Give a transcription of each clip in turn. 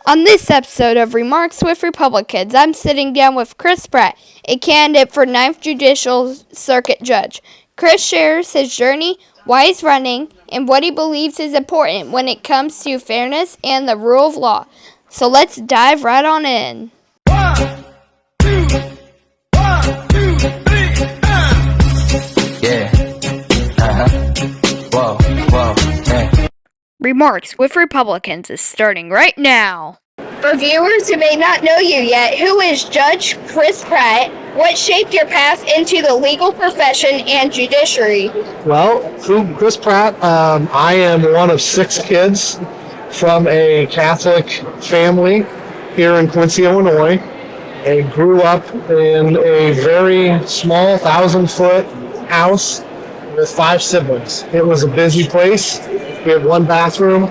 On this episode of Remarks with Republicans, I'm sitting down with Chris Pratt, a candidate for 9th Judicial Circuit Judge. Chris shares his journey, why he's running, and what he believes is important when it comes to fairness and the rule of law. So let's dive right on in. 1, 2, 3, Yeah. Whoa, hey. Remarks with Republicans is starting right now. For viewers who may not know you yet, who is Judge Chris Pratt? What shaped your path into the legal profession and judiciary? Well, Chris Pratt, I am one of 6 kids from a Catholic family here in Quincy, Illinois. I grew up in a very small 1,000-foot house with 5 siblings. It was a busy place. We had 1 bathroom,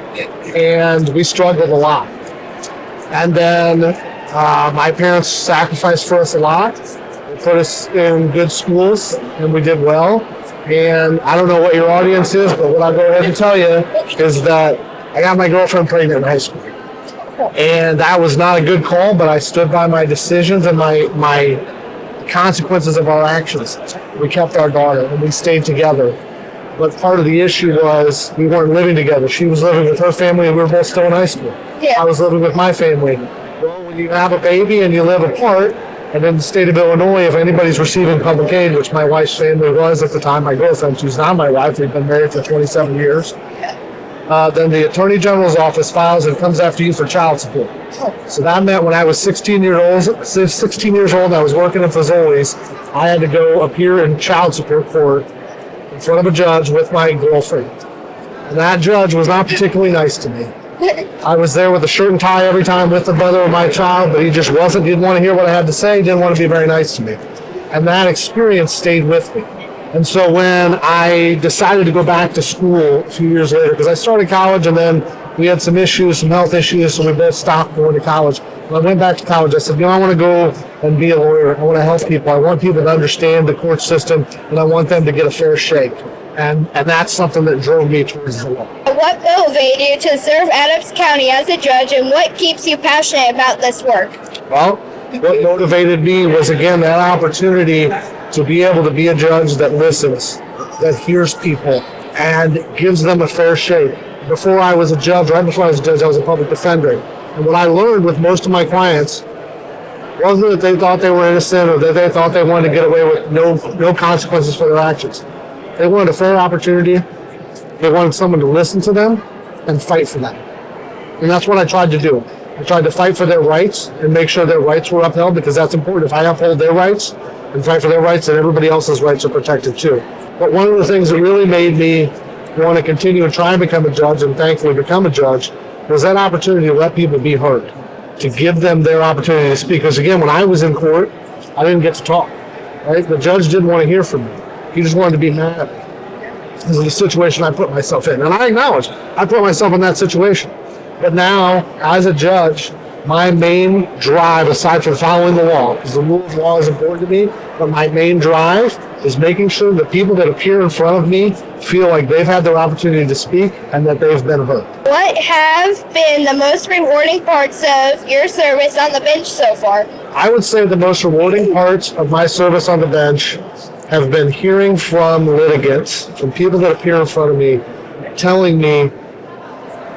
and we struggled a lot. And then my parents sacrificed for us a lot. They put us in good schools, and we did well. And I don't know what your audience is, but what I'll go ahead and tell you is that I got my girlfriend pregnant in high school. And that was not a good call, but I stood by my decisions and my consequences of our actions. We kept our daughter, and we stayed together. But part of the issue was we weren't living together. She was living with her family, and we were both still in high school. Yeah. I was living with my family. Well, when you have a baby and you live apart, and in the state of Illinois, if anybody's receiving public aid, which my wife's family was at the time, my girlfriend, she's not my wife, we've been married for 27 years, then the Attorney General's office files and comes after you for child support. So that meant when I was 16 years old, and I was working in Fazoli's, I had to go appear in child support court in front of a judge with my girlfriend. And that judge was not particularly nice to me. I was there with a shirt and tie every time with the mother of my child, but he just didn't want to hear what I had to say, didn't want to be very nice to me. And that experience stayed with me. And so when I decided to go back to school a few years later, because I started college and then we had some health issues, so we both stopped going to college. When I went back to college, I said, I want to go and be a lawyer. I want to help people. I want people to understand the court system, and I want them to get a fair shake. And that's something that drove me towards the law. What motivated you to serve Adams County as a judge, and what keeps you passionate about this work? Well, what motivated me was, again, that opportunity to be able to be a judge that listens, that hears people, and gives them a fair shake. Before I was a judge, right before I was a judge, I was a public defender. And what I learned with most of my clients wasn't that they thought they were innocent or that they thought they wanted to get away with no consequences for their actions. They wanted a fair opportunity. They wanted someone to listen to them and fight for them. And that's what I tried to do. I tried to fight for their rights and make sure their rights were upheld, because that's important. If I uphold their rights and fight for their rights, then everybody else's rights are protected too. But one of the things that really made me want to continue and try and become a judge, and thankfully become a judge, was that opportunity to let people be heard, to give them their opportunity to speak. Because again, when I was in court, I didn't get to talk. Right? The judge didn't want to hear from me. He just wanted to be mad at me. This is the situation I put myself in. And I acknowledge I put myself in that situation. But now, as a judge, my main drive, aside from following the law, because the rule of law is important to me, but my main drive is making sure that people that appear in front of me feel like they've had their opportunity to speak and that they've been heard. What have been the most rewarding parts of your service on the bench so far? I would say the most rewarding parts of my service on the bench have been hearing from litigants, from people that appear in front of me, telling me,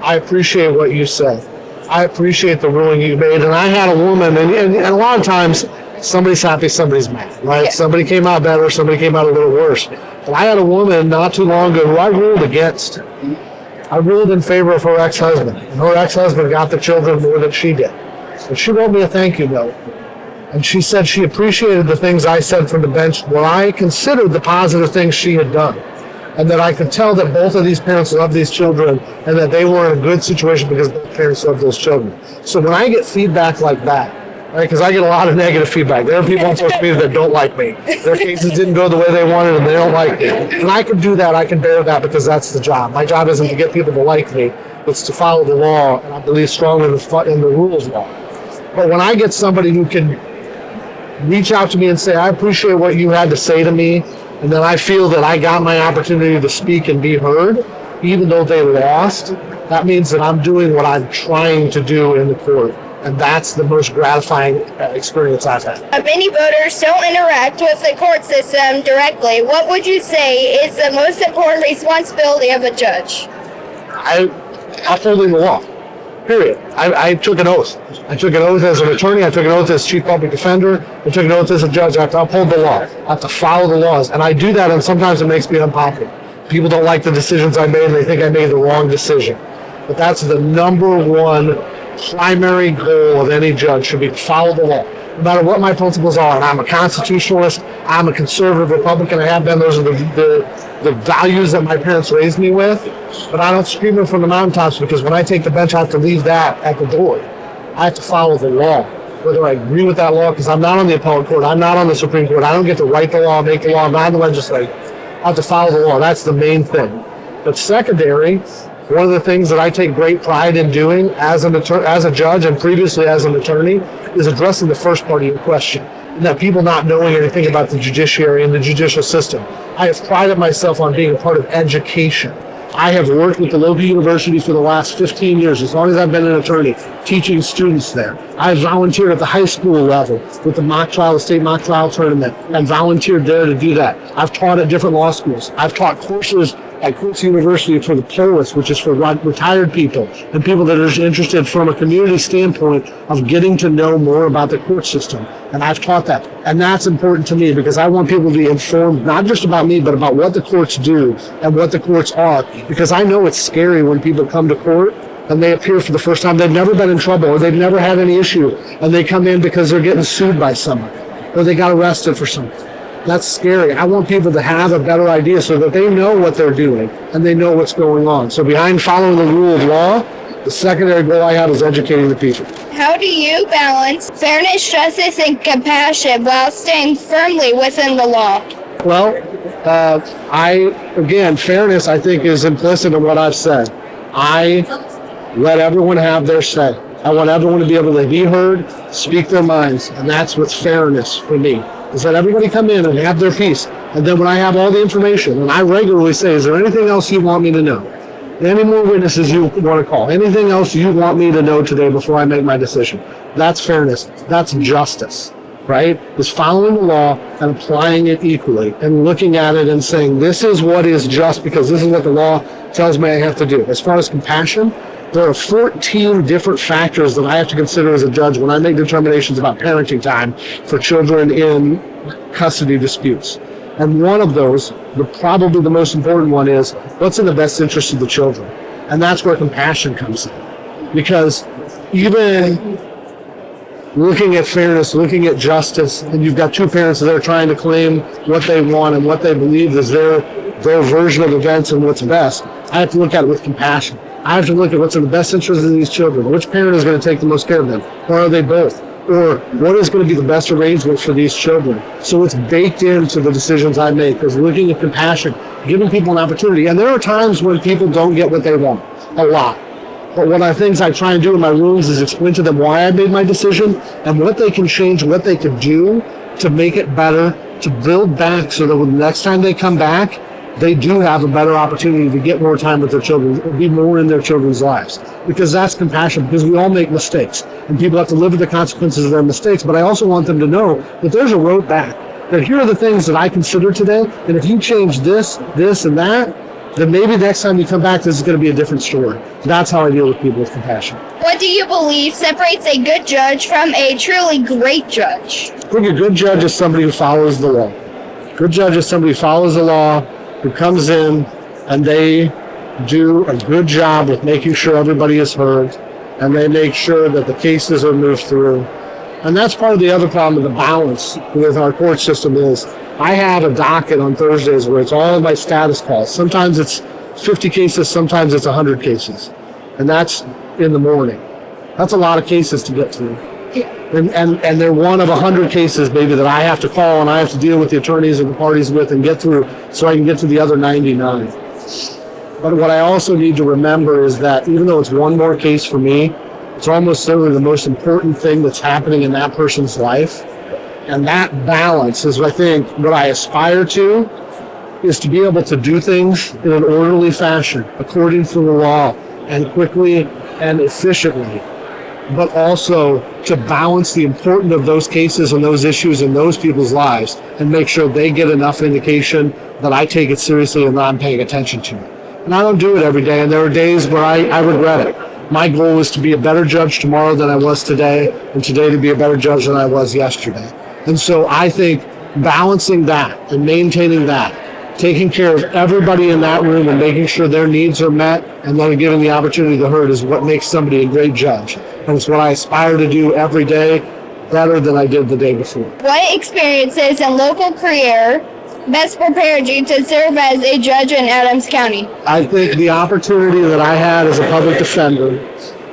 I appreciate what you said. I appreciate the ruling you made. And I had a woman, and a lot of times, somebody's happy, somebody's mad, right? Yeah. Somebody came out better, somebody came out a little worse. But I had a woman not too long ago who I ruled against. I ruled in favor of her ex-husband. And her ex-husband got the children more than she did. And she wrote me a thank you note. And she said she appreciated the things I said from the bench where I considered the positive things she had done. And that I could tell that both of these parents love these children and that they were in a good situation because both parents love those children. So when I get feedback like that, right, because I get a lot of negative feedback. There are people on social media that don't like me. Their cases didn't go the way they wanted and they don't like me. And I can do that, I can bear that, because that's the job. My job isn't to get people to like me, it's to follow the law, and I believe strongly in the rules law. But when I get somebody who can reach out to me and say, I appreciate what you had to say to me, and then I feel that I got my opportunity to speak and be heard, even though they lost, that means that I'm doing what I'm trying to do in the court. And that's the most gratifying experience I've had. Many voters don't interact with the court system directly. What would you say is the most important responsibility of a judge? Upholding the law. Period. I took an oath. I took an oath as an attorney. I took an oath as chief public defender. I took an oath as a judge. I have to uphold the law. I have to follow the laws. And I do that, and sometimes it makes me unpopular. People don't like the decisions I made, and they think I made the wrong decision. But that's the number one primary goal of any judge, should be to follow the law. No matter what my principles are, and I'm a constitutionalist, I'm a conservative Republican, I have been, those are the values that my parents raised me with, but I don't scream it from the mountaintops, because when I take the bench, I have to leave that at the door. I have to follow the law, whether I agree with that law, because I'm not on the appellate court, I'm not on the Supreme Court, I don't get to write the law, make the law, I'm not in the legislature. I have to follow the law. That's the main thing. But secondary, one of the things that I take great pride in doing as a judge and previously as an attorney is addressing the first part of your question, and that people not knowing anything about the judiciary and the judicial system. I have prided myself on being a part of education. I have worked with the local university for the last 15 years, as long as I've been an attorney, teaching students there. I've volunteered at the high school level with the state mock trial tournament, and volunteered there to do that. I've taught at different law schools. I've taught courses at Queen's University for the polis, which is for retired people and people that are interested from a community standpoint of getting to know more about the court system. And I've taught that. And that's important to me, because I want people to be informed, not just about me, but about what the courts do and what the courts are. Because I know it's scary when people come to court and they appear for the first time. They've never been in trouble, or they've never had any issue, and they come in because they're getting sued by someone, or they got arrested for something. That's scary. I want people to have a better idea so that they know what they're doing and they know what's going on. So behind following the rule of law, the secondary goal I have is educating the people. How do you balance fairness, justice, and compassion while staying firmly within the law? Well, fairness, I think, is implicit in what I've said. I let everyone have their say. I want everyone to be able to be heard, speak their minds, and that's what's fairness for me. Is that everybody come in and have their piece. And then when I have all the information, and I regularly say, is there anything else you want me to know? Any more witnesses you want to call? Anything else you want me to know today before I make my decision? That's fairness. That's justice, right? Is following the law and applying it equally and looking at it and saying, this is what is just because this is what the law tells me I have to do. As far as compassion, there are 14 different factors that I have to consider as a judge when I make determinations about parenting time for children in custody disputes. And one of those, probably the most important one, is what's in the best interest of the children. And that's where compassion comes in. Because even looking at fairness, looking at justice, and you've got two parents that are trying to claim what they want and what they believe is their version of events and what's best, I have to look at it with compassion. I have to look at what's in the best interest of these children. Which parent is going to take the most care of them? Or are they both? Or what is going to be the best arrangement for these children? So it's baked into the decisions I make, because looking at compassion, giving people an opportunity. And there are times when people don't get what they want, a lot. But one of the things I try and do in my rooms is explain to them why I made my decision and what they can change, what they can do to make it better, to build back so that when the next time they come back, they do have a better opportunity to get more time with their children or be more in their children's lives. Because that's compassion, because we all make mistakes and people have to live with the consequences of their mistakes. But I also want them to know that there's a road back, that here are the things that I consider today, and if you change this, and that, then maybe next time you come back, this is going to be a different story. That's how I deal with people with compassion. What do you believe separates a good judge from a truly great judge? I think a good judge is somebody who follows the law. A good judge is somebody who follows the law, who comes in and they do a good job with making sure everybody is heard, and they make sure that the cases are moved through. And that's part of the other problem with the balance with our court system is I have a docket on Thursdays where it's all of my status calls. Sometimes it's 50 cases, sometimes it's 100 cases. And that's in the morning. That's a lot of cases to get through. And they're one of 100 cases maybe that I have to call and I have to deal with the attorneys and the parties with and get through so I can get to the other 99. But what I also need to remember is that even though it's one more case for me, it's almost certainly the most important thing that's happening in that person's life. And that balance is, I think, what I aspire to, is to be able to do things in an orderly fashion, according to the law, and quickly and efficiently, but also to balance the importance of those cases and those issues in those people's lives and make sure they get enough indication that I take it seriously and that I'm paying attention to it. And I don't do it every day, and there are days where I regret it. My goal is to be a better judge tomorrow than I was today, and today to be a better judge than I was yesterday. And so I think balancing that and maintaining that, taking care of everybody in that room and making sure their needs are met and then giving the opportunity to hurt is what makes somebody a great judge. And it's what I aspire to do every day better than I did the day before. What experiences and local career best prepared you to serve as a judge in Adams County? I think the opportunity that I had as a public defender,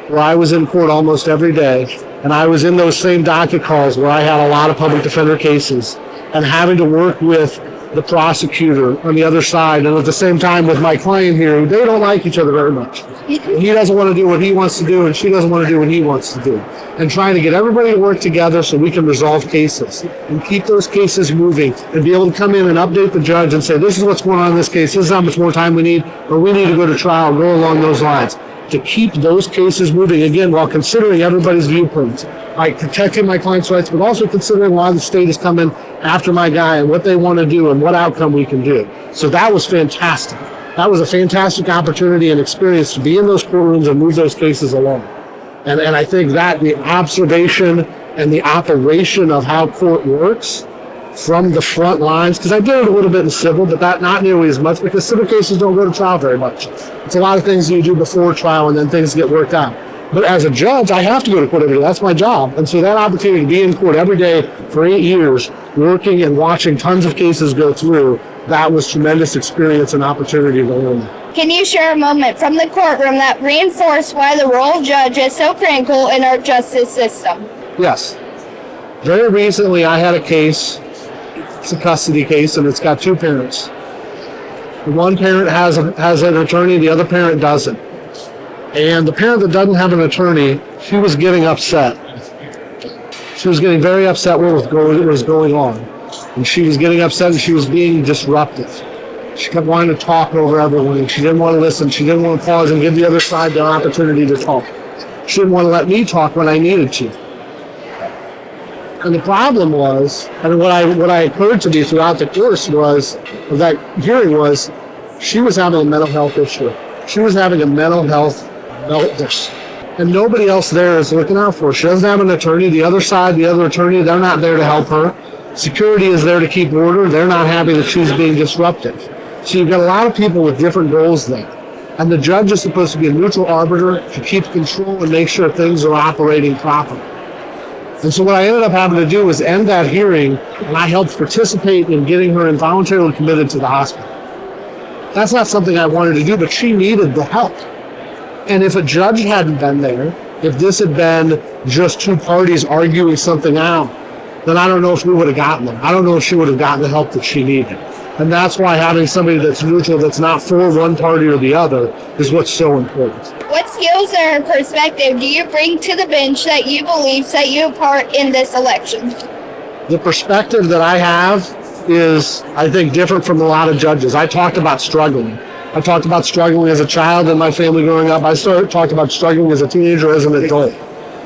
where I was in court almost every day, and I was in those same docket calls where I had a lot of public defender cases, and having to work with the prosecutor on the other side, and at the same time with my client here, who they don't like each other very much. He doesn't want to do what he wants to do, and she doesn't want to do what he wants to do. And trying to get everybody to work together so we can resolve cases and keep those cases moving and be able to come in and update the judge and say, this is what's going on in this case, this is how much more time we need, or we need to go to trial, go along those lines. To keep those cases moving, again, while considering everybody's viewpoints, like protecting my client's rights, but also considering why the state is coming after my guy and what they want to do and what outcome we can do. So that was fantastic. That was a fantastic opportunity and experience to be in those courtrooms and move those cases along. And I think that the observation and the operation of how court works from the front lines, because I did it a little bit in civil, but that not nearly as much, because civil cases don't go to trial very much. It's a lot of things you do before trial and then things get worked out. But as a judge, I have to go to court every day. That's my job. And so that opportunity to be in court every day for 8 years, working and watching tons of cases go through, that was tremendous experience and opportunity to learn that. Can you share a moment from the courtroom that reinforced why the role of judge is so critical in our justice system? Yes. Very recently, I had a case. It's a custody case, and it's got two parents. The one parent has an attorney, the other parent doesn't. And the parent that doesn't have an attorney, she was getting upset. She was getting very upset with what was going on. And she was getting upset and she was being disruptive. She kept wanting to talk over everyone, and she didn't want to listen. She didn't want to pause and give the other side the opportunity to talk. She didn't want to let me talk when I needed to. And the problem was, and what I occurred to me throughout the course was, of that hearing was, she was having a mental health issue. She was having a mental health meltdown. And nobody else there is looking out for her. She doesn't have an attorney. The other side, the other attorney, they're not there to help her. Security is there to keep order. They're not happy that she's being disruptive. So you've got a lot of people with different goals there. And the judge is supposed to be a neutral arbiter to keep control and make sure things are operating properly. And so what I ended up having to do was end that hearing, and I helped participate in getting her involuntarily committed to the hospital. That's not something I wanted to do, but she needed the help. And if a judge hadn't been there, if this had been just two parties arguing something out, then I don't know if we would have gotten them. I don't know if she would have gotten the help that she needed. And that's why having somebody that's neutral, that's not for one party or the other, is what's so important. What skills or perspective do you bring to the bench that you believe set you apart in this election? The perspective that I have is, I think, different from a lot of judges. I talked about struggling. I talked about struggling as a child in my family growing up. I talked about struggling as a teenager, as an adult.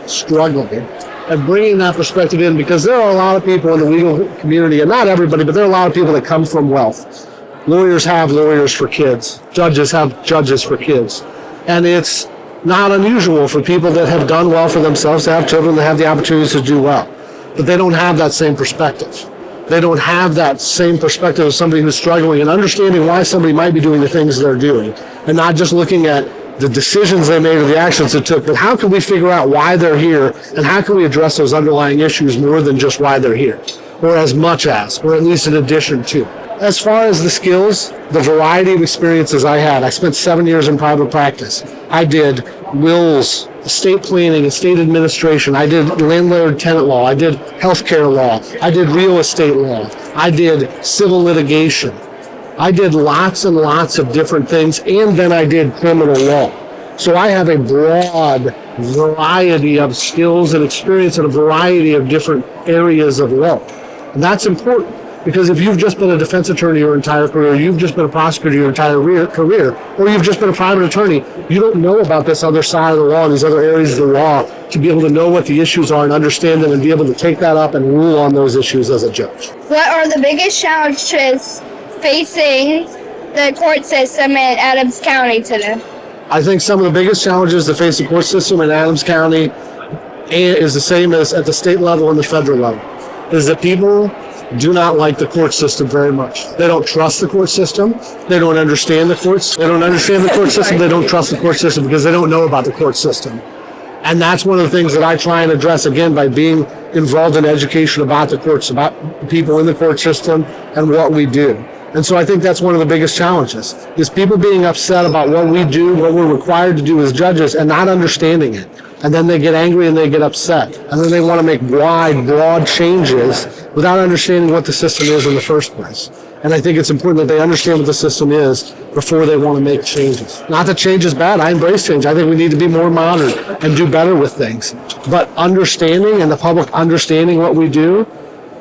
Struggling. And bringing that perspective in, because there are a lot of people in the legal community, and not everybody, but there are a lot of people that come from wealth. Lawyers have lawyers for kids. Judges have judges for kids. And it's not unusual for people that have done well for themselves to have children that have the opportunities to do well. But they don't have that same perspective. They don't have that same perspective of somebody who's struggling and understanding why somebody might be doing the things they're doing, and not just looking at the decisions they made or the actions they took, but how can we figure out why they're here, and how can we address those underlying issues more than just why they're here, or as much as, or at least in addition to. As far as the skills, the variety of experiences I had, I spent 7 years in private practice. I did wills, estate planning, estate administration. I did landlord-tenant law. I did healthcare law. I did real estate law. I did civil litigation. I did lots and lots of different things, and then I did criminal law. So I have a broad variety of skills and experience in a variety of different areas of law. And that's important, Because if you've just been a defense attorney your entire career, you've just been a prosecutor your entire career, or you've just been a private attorney, you don't know about this other side of the law, these other areas of the law, to be able to know what the issues are and understand them and be able to take that up and rule on those issues as a judge. What are the biggest challenges facing the court system in Adams County today? I think some of the biggest challenges that face the court system in Adams County is the same as at the state level and the federal level, is that people do not like the court system very much. They don't trust the court system. They don't understand the courts. They don't understand the court system. They don't trust the court system because they don't know about the court system. And that's one of the things that I try and address, again, by being involved in education about the courts, about people in the court system and what we do. And so I think that's one of the biggest challenges, is people being upset about what we do, what we're required to do as judges, and not understanding it. And then they get angry and they get upset. And then they want to make broad changes without understanding what the system is in the first place. And I think it's important that they understand what the system is before they want to make changes. Not that change is bad. I embrace change. I think we need to be more modern and do better with things. But understanding and the public understanding what we do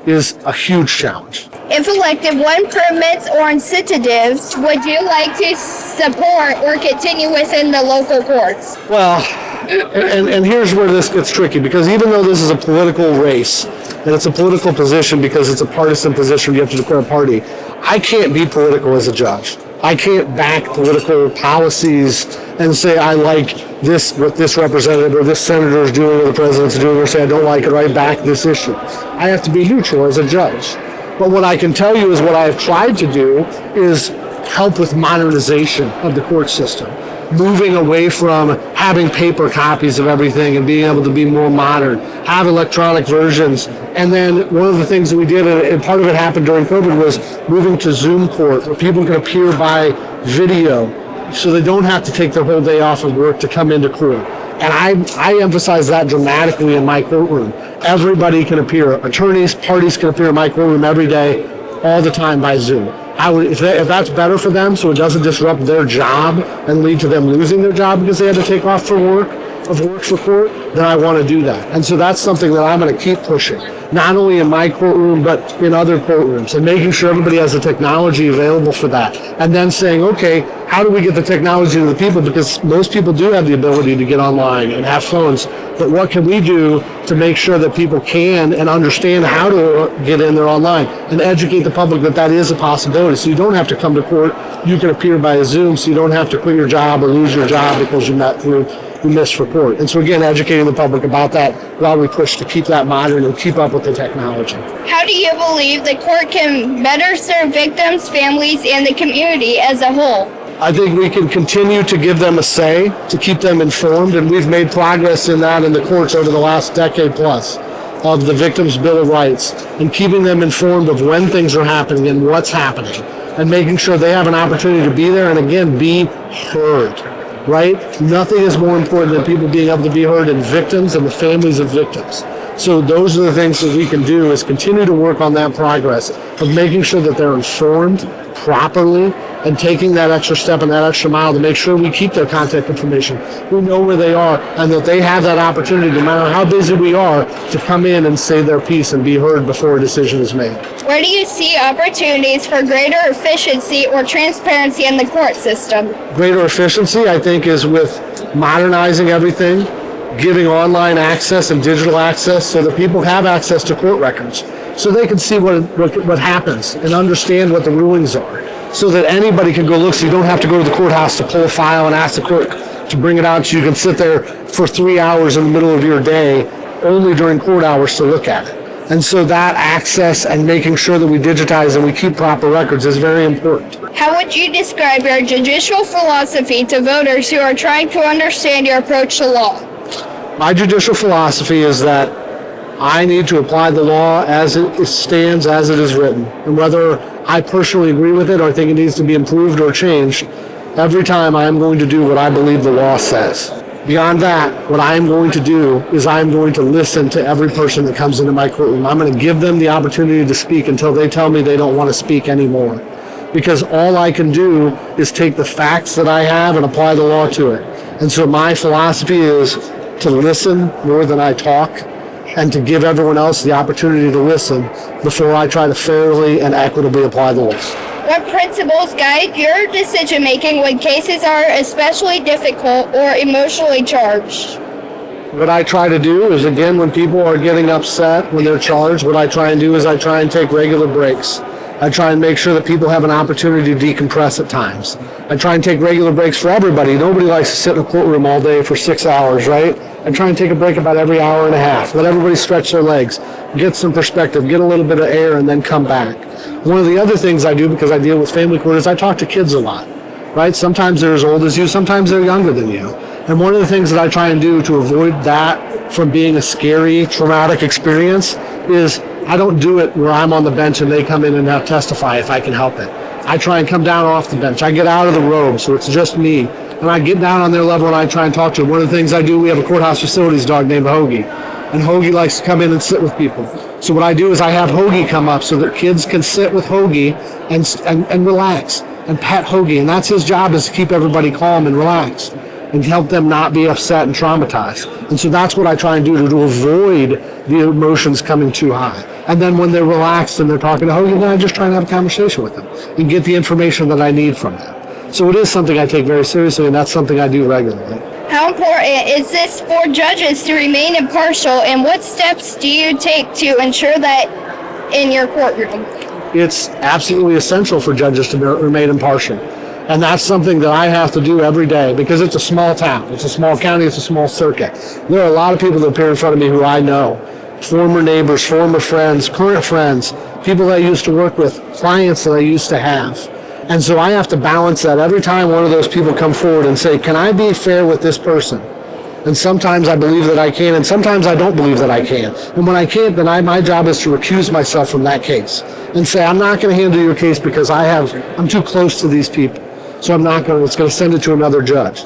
is a huge challenge. If elected, what improvements or incentives would you like to support or continue within the local courts? Well, and here's where this gets tricky, because even though this is a political race, and it's a political position because it's a partisan position, you have to declare a party, I can't be political as a judge. I can't back political policies and say I like this, what this representative or this senator is doing or the president's doing, or say I don't like it or I back this issue. I have to be neutral as a judge. But what I can tell you is what I have tried to do is help with modernization of the court system, moving away from having paper copies of everything and being able to be more modern, have electronic versions. And then one of the things that we did, and part of it happened during COVID, was moving to Zoom court, where people can appear by video so they don't have to take their whole day off of work to come into court. And I emphasize that dramatically in my courtroom. Everybody can appear. Attorneys, parties can appear in my courtroom every day, all the time by Zoom. If that's better for them, so it doesn't disrupt their job and lead to them losing their job because they had to take off for work for court, then I want to do that. And so that's something that I'm going to keep pushing, not only in my courtroom, but in other courtrooms, and making sure everybody has the technology available for that. And then saying, okay, how do we get the technology to the people? Because most people do have the ability to get online and have phones, but what can we do to make sure that people can and understand how to get in there online and educate the public that that is a possibility. So you don't have to come to court. You can appear by a Zoom, so you don't have to quit your job or lose your job because you missed for court. And so again, educating the public about that while we push to keep that modern and keep up with the technology. How do you believe the court can better serve victims, families, and the community as a whole? I think we can continue to give them a say, to keep them informed, and we've made progress in that in the courts over the last decade plus of the Victims' Bill of Rights, and keeping them informed of when things are happening and what's happening, and making sure they have an opportunity to be there and again be heard, right? Nothing is more important than people being able to be heard, and victims and the families of victims. So those are the things that we can do, is continue to work on that progress of making sure that they're informed properly and taking that extra step and that extra mile to make sure we keep their contact information. We know where they are and that they have that opportunity, no matter how busy we are, to come in and say their piece and be heard before a decision is made. Where do you see opportunities for greater efficiency or transparency in the court system? Greater efficiency, I think, is with modernizing everything, giving online access and digital access so that people have access to court records, so they can see what happens and understand what the rulings are, so that anybody can go look, so you don't have to go to the courthouse to pull a file and ask the clerk to bring it out, so you can sit there for 3 hours in the middle of your day only during court hours to look at it. And so that access and making sure that we digitize and we keep proper records is very important. How would you describe your judicial philosophy to voters who are trying to understand your approach to law? My judicial philosophy is that I need to apply the law as it stands, as it is written. And whether I personally agree with it or think it needs to be improved or changed, every time I am going to do what I believe the law says. Beyond that, what I am going to do is I am going to listen to every person that comes into my courtroom. I'm going to give them the opportunity to speak until they tell me they don't want to speak anymore. Because all I can do is take the facts that I have and apply the law to it. And so my philosophy is to listen more than I talk, and to give everyone else the opportunity to listen before I try to fairly and equitably apply the laws. What principles guide your decision making when cases are especially difficult or emotionally charged? What I try to do is, again, when people are getting upset, when they're charged, what I try and do is I try and take regular breaks. I try and make sure that people have an opportunity to decompress at times. I try and take regular breaks for everybody. Nobody likes to sit in a courtroom all day for 6 hours, right? I try and take a break about every hour and a half. Let everybody stretch their legs, get some perspective, get a little bit of air, and then come back. One of the other things I do, because I deal with family court, is I talk to kids a lot, right? Sometimes they're as old as you, sometimes they're younger than you. And one of the things that I try and do to avoid that from being a scary, traumatic experience is I don't do it where I'm on the bench and they come in and now testify if I can help it. I try and come down off the bench. I get out of the robe, so it's just me. And I get down on their level and I try and talk to them. One of the things I do, we have a courthouse facilities dog named Hoagie. And Hoagie likes to come in and sit with people. So what I do is I have Hoagie come up so that kids can sit with Hoagie and relax and pet Hoagie. And that's his job, is to keep everybody calm and relaxed and help them not be upset and traumatized. And so that's what I try and do to avoid the emotions coming too high. And then when they're relaxed and they're talking to Hogan, then I just try and have a conversation with them and get the information that I need from them. So it is something I take very seriously, and that's something I do regularly. How important is this for judges to remain impartial, and what steps do you take to ensure that in your courtroom? It's absolutely essential for judges to remain impartial. And that's something that I have to do every day, because it's a small town, it's a small county, it's a small circuit. There are a lot of people that appear in front of me who I know, former neighbors, former friends, current friends, people that I used to work with, clients that I used to have. And so I have to balance that every time one of those people come forward and say, can I be fair with this person? And sometimes I believe that I can, and sometimes I don't believe that I can. And when I can't, then my job is to recuse myself from that case and say, I'm not going to handle your case because I'm too close to these people. So it's going to send it to another judge.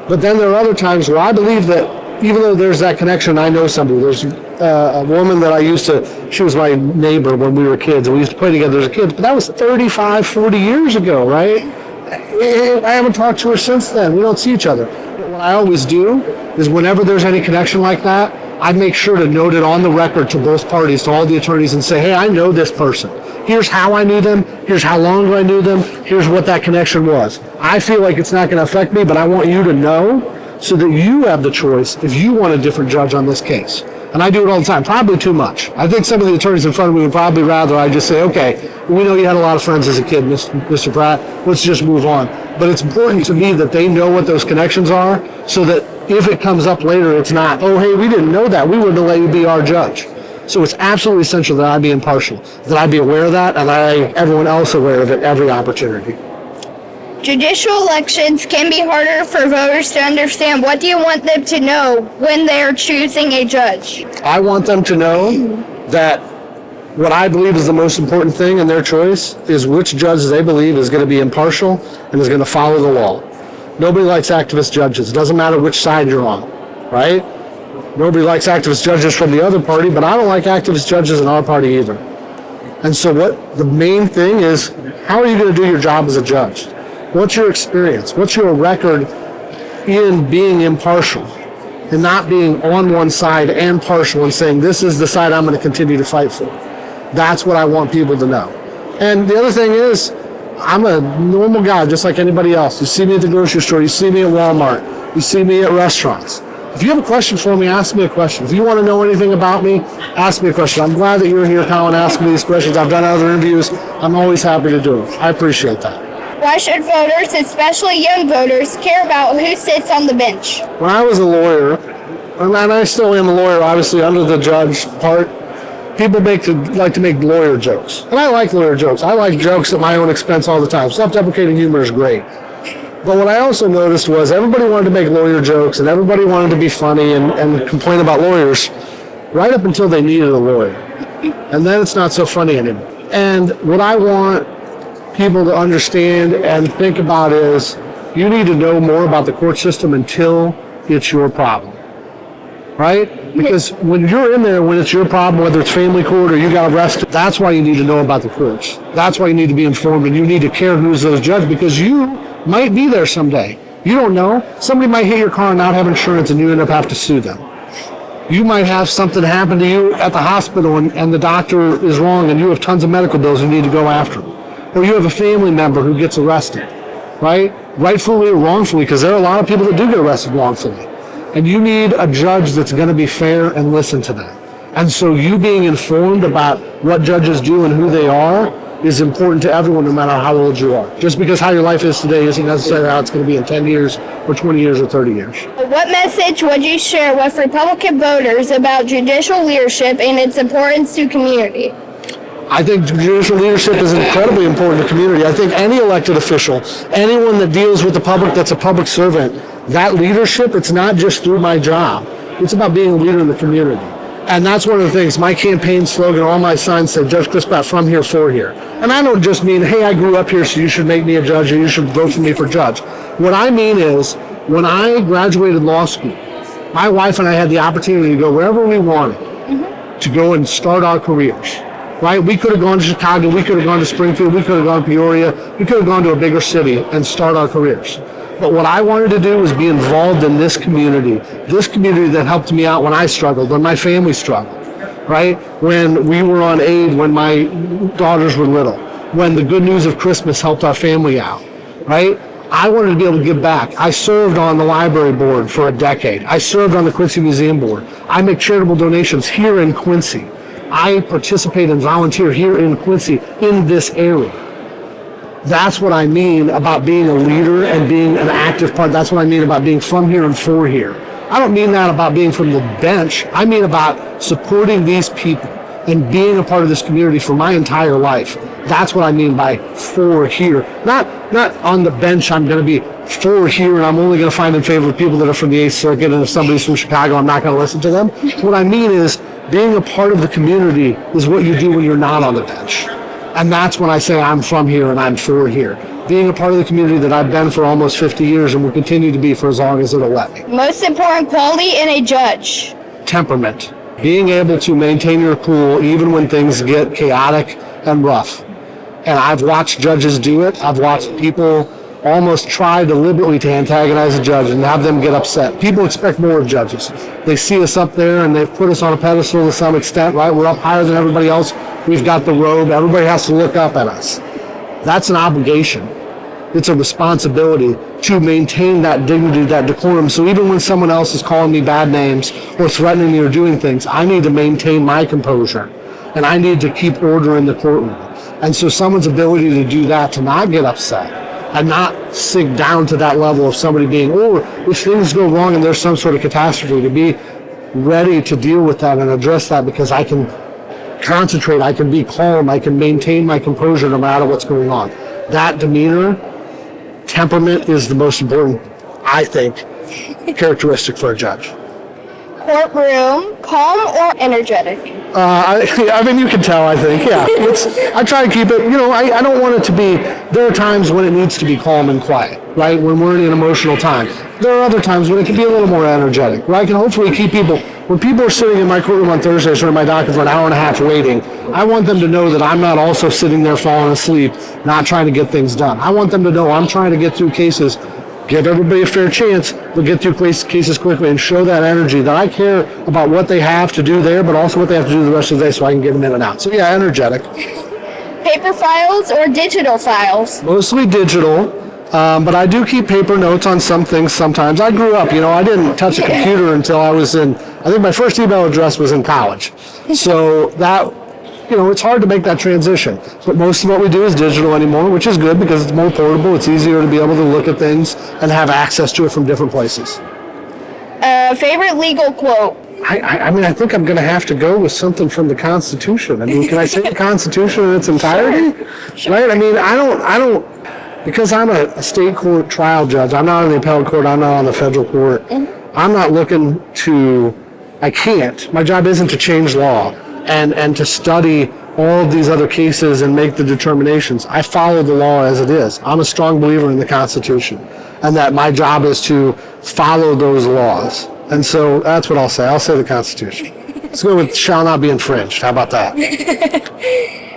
But then there are other times where I believe that even though there's that connection, I know somebody. There's a woman that she was my neighbor when we were kids, and we used to play together as kids, but that was 35, 40 years ago, right? I haven't talked to her since then. We don't see each other. But what I always do is whenever there's any connection like that, I make sure to note it on the record to both parties, to all the attorneys, and say, hey, I know this person. Here's how I knew them. Here's how long I knew them. Here's what that connection was. I feel like it's not going to affect me, but I want you to know so that you have the choice if you want a different judge on this case. And I do it all the time, probably too much. I think some of the attorneys in front of me would probably rather I just say, okay, we know you had a lot of friends as a kid, Mr. Pratt. Let's just move on. But it's important to me that they know what those connections are so that if it comes up later, it's not, oh, hey, we didn't know that. We wouldn't have let you be our judge. So it's absolutely essential that I be impartial, that I be aware of that, and I make everyone else aware of it every opportunity. Judicial elections can be harder for voters to understand. What do you want them to know when they're choosing a judge? I want them to know that what I believe is the most important thing in their choice is which judge they believe is going to be impartial and is going to follow the law. Nobody likes activist judges. It doesn't matter which side you're on, right? Nobody likes activist judges from the other party, but I don't like activist judges in our party either. And so what the main thing is, how are you going to do your job as a judge? What's your experience? What's your record in being impartial and not being on one side and partial and saying, this is the side I'm going to continue to fight for? That's what I want people to know. And the other thing is, I'm a normal guy just like anybody else. You see me at the grocery store, you see me at Walmart, you see me at restaurants. If you have a question for me, ask me a question. If you want to know anything about me, ask me a question. I'm glad that you're here, Colin, asking me these questions. I've done other interviews. I'm always happy to do them. I appreciate that. Why should voters, especially young voters, care about who sits on the bench? When I was a lawyer, and I still am a lawyer, obviously, under the judge part, people like to make lawyer jokes. And I like lawyer jokes. I like jokes at my own expense all the time. Self-deprecating humor is great. But what I also noticed was everybody wanted to make lawyer jokes and everybody wanted to be funny and complain about lawyers right up until they needed a lawyer. And then it's not so funny anymore. And what I want people to understand and think about is you need to know more about the court system until it's your problem. Right? Because when you're in there, when it's your problem, whether it's family court or you got arrested, that's why you need to know about the courts. That's why you need to be informed and you need to care who's those judges because you might be there someday. You don't know. Somebody might hit your car and not have insurance and you end up having to sue them. You might have something happen to you at the hospital and the doctor is wrong and you have tons of medical bills you need to go after them. Or you have a family member who gets arrested, right? Rightfully or wrongfully, because there are a lot of people that do get arrested wrongfully. And you need a judge that's going to be fair and listen to them. And so you being informed about what judges do and who they are is important to everyone, no matter how old you are. Just because how your life is today isn't necessarily how it's going to be in 10 years or 20 years or 30 years. What message would you share with Republican voters about judicial leadership and its importance to community? I think judicial leadership is incredibly important to the community. I think any elected official, anyone that deals with the public that's a public servant, that leadership, it's not just through my job. It's about being a leader in the community. And that's one of the things, my campaign slogan, all my signs say, Judge Chris Pratt, from here, for here. And I don't just mean, hey, I grew up here, so you should make me a judge, or you should vote for me for judge. What I mean is, when I graduated law school, my wife and I had the opportunity to go wherever we wanted to go and start our careers. Right? We could have gone to Chicago, we could have gone to Springfield, we could have gone to Peoria, we could have gone to a bigger city and start our careers. But what I wanted to do was be involved in this community that helped me out when I struggled, when my family struggled, right? When we were on aid, when my daughters were little, when the good news of Christmas helped our family out, right? I wanted to be able to give back. I served on the library board for a decade. I served on the Quincy Museum board. I make charitable donations here in Quincy. I participate and volunteer here in Quincy in this area. That's what I mean about being a leader and being an active part. That's what I mean about being from here and for here. I don't mean that about being from the bench. I mean about supporting these people and being a part of this community for my entire life. That's what I mean by for here. Not on the bench I'm going to be for here and I'm only going to find in favor of people that are from the 8th Circuit, and if somebody's from Chicago, I'm not going to listen to them. What I mean is being a part of the community is what you do when you're not on the bench. And that's when I say I'm from here and I'm for here. Being a part of the community that I've been for almost 50 years and will continue to be for as long as it'll let me. Most important quality in a judge? Temperament. Being able to maintain your cool even when things get chaotic and rough. And I've watched judges do it. I've watched people almost try deliberately to antagonize a judge and have them get upset. People expect more of judges. They see us up there and they've put us on a pedestal to some extent, right? We're up higher than everybody else. We've got the robe. Everybody has to look up at us. That's an obligation. It's a responsibility to maintain that dignity, that decorum. So even when someone else is calling me bad names or threatening me or doing things, I need to maintain my composure and I need to keep order in the courtroom. And so someone's ability to do that, to not get upset, and not sink down to that level of somebody being, or if things go wrong and there's some sort of catastrophe, to be ready to deal with that and address that because I can concentrate, I can be calm, I can maintain my composure no matter what's going on. That demeanor, temperament is the most important, I think, characteristic for a judge. Courtroom, calm or energetic? I mean, you can tell, I think, yeah. I try to keep it, I don't want it to be, there are times when it needs to be calm and quiet, right? When we're in an emotional time. There are other times when it can be a little more energetic, where I can hopefully keep people, when people are sitting in my courtroom on Thursdays or in my docket for an hour and a half waiting, I want them to know that I'm not also sitting there falling asleep, not trying to get things done. I want them to know I'm trying to get through cases, give everybody a fair chance, but get through cases quickly and show that energy that I care about what they have to do there, but also what they have to do the rest of the day so I can get them in and out. So yeah, energetic. Paper files or digital files? Mostly digital, but I do keep paper notes on some things sometimes. I grew up, I didn't touch a computer until I was I think my first email address was in college. So that, it's hard to make that transition. But most of what we do is digital anymore, which is good because it's more portable. It's easier to be able to look at things and have access to it from different places. Favorite legal quote? I mean, I think I'm going to have to go with something from the Constitution. I mean, can I say the Constitution in its entirety? Sure. Right? I mean, I don't, because I'm a state court trial judge, I'm not on the appellate court, I'm not on the federal court. I'm not looking I can't. My job isn't to change law and to study all of these other cases and make the determinations. I follow the law as it is. I'm a strong believer in the Constitution and that my job is to follow those laws. And so that's what I'll say. I'll say the Constitution. Let's go with shall not be infringed. How about that?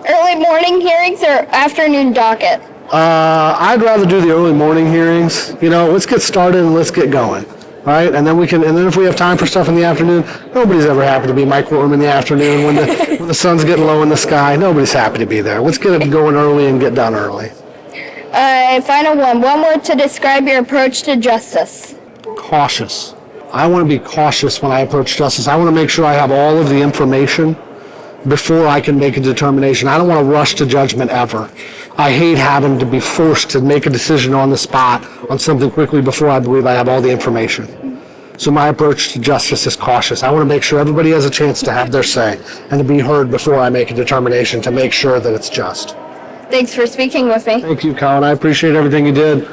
Early morning hearings or afternoon docket? I'd rather do the early morning hearings. Let's get started and let's get going. right? And then if we have time for stuff in the afternoon, nobody's ever happy to be in my courtroom in the afternoon when the sun's getting low in the sky. Nobody's happy to be there. Let's get it going early and get done early. Final one. One word to describe your approach to justice. Cautious. I want to be cautious when I approach justice. I want to make sure I have all of the information before I can make a determination. I don't want to rush to judgment ever. I hate having to be forced to make a decision on the spot on something quickly before I believe I have all the information. So my approach to justice is cautious. I want to make sure everybody has a chance to have their say and to be heard before I make a determination to make sure that it's just. Thanks for speaking with me. Thank you, Colin. I appreciate everything you did.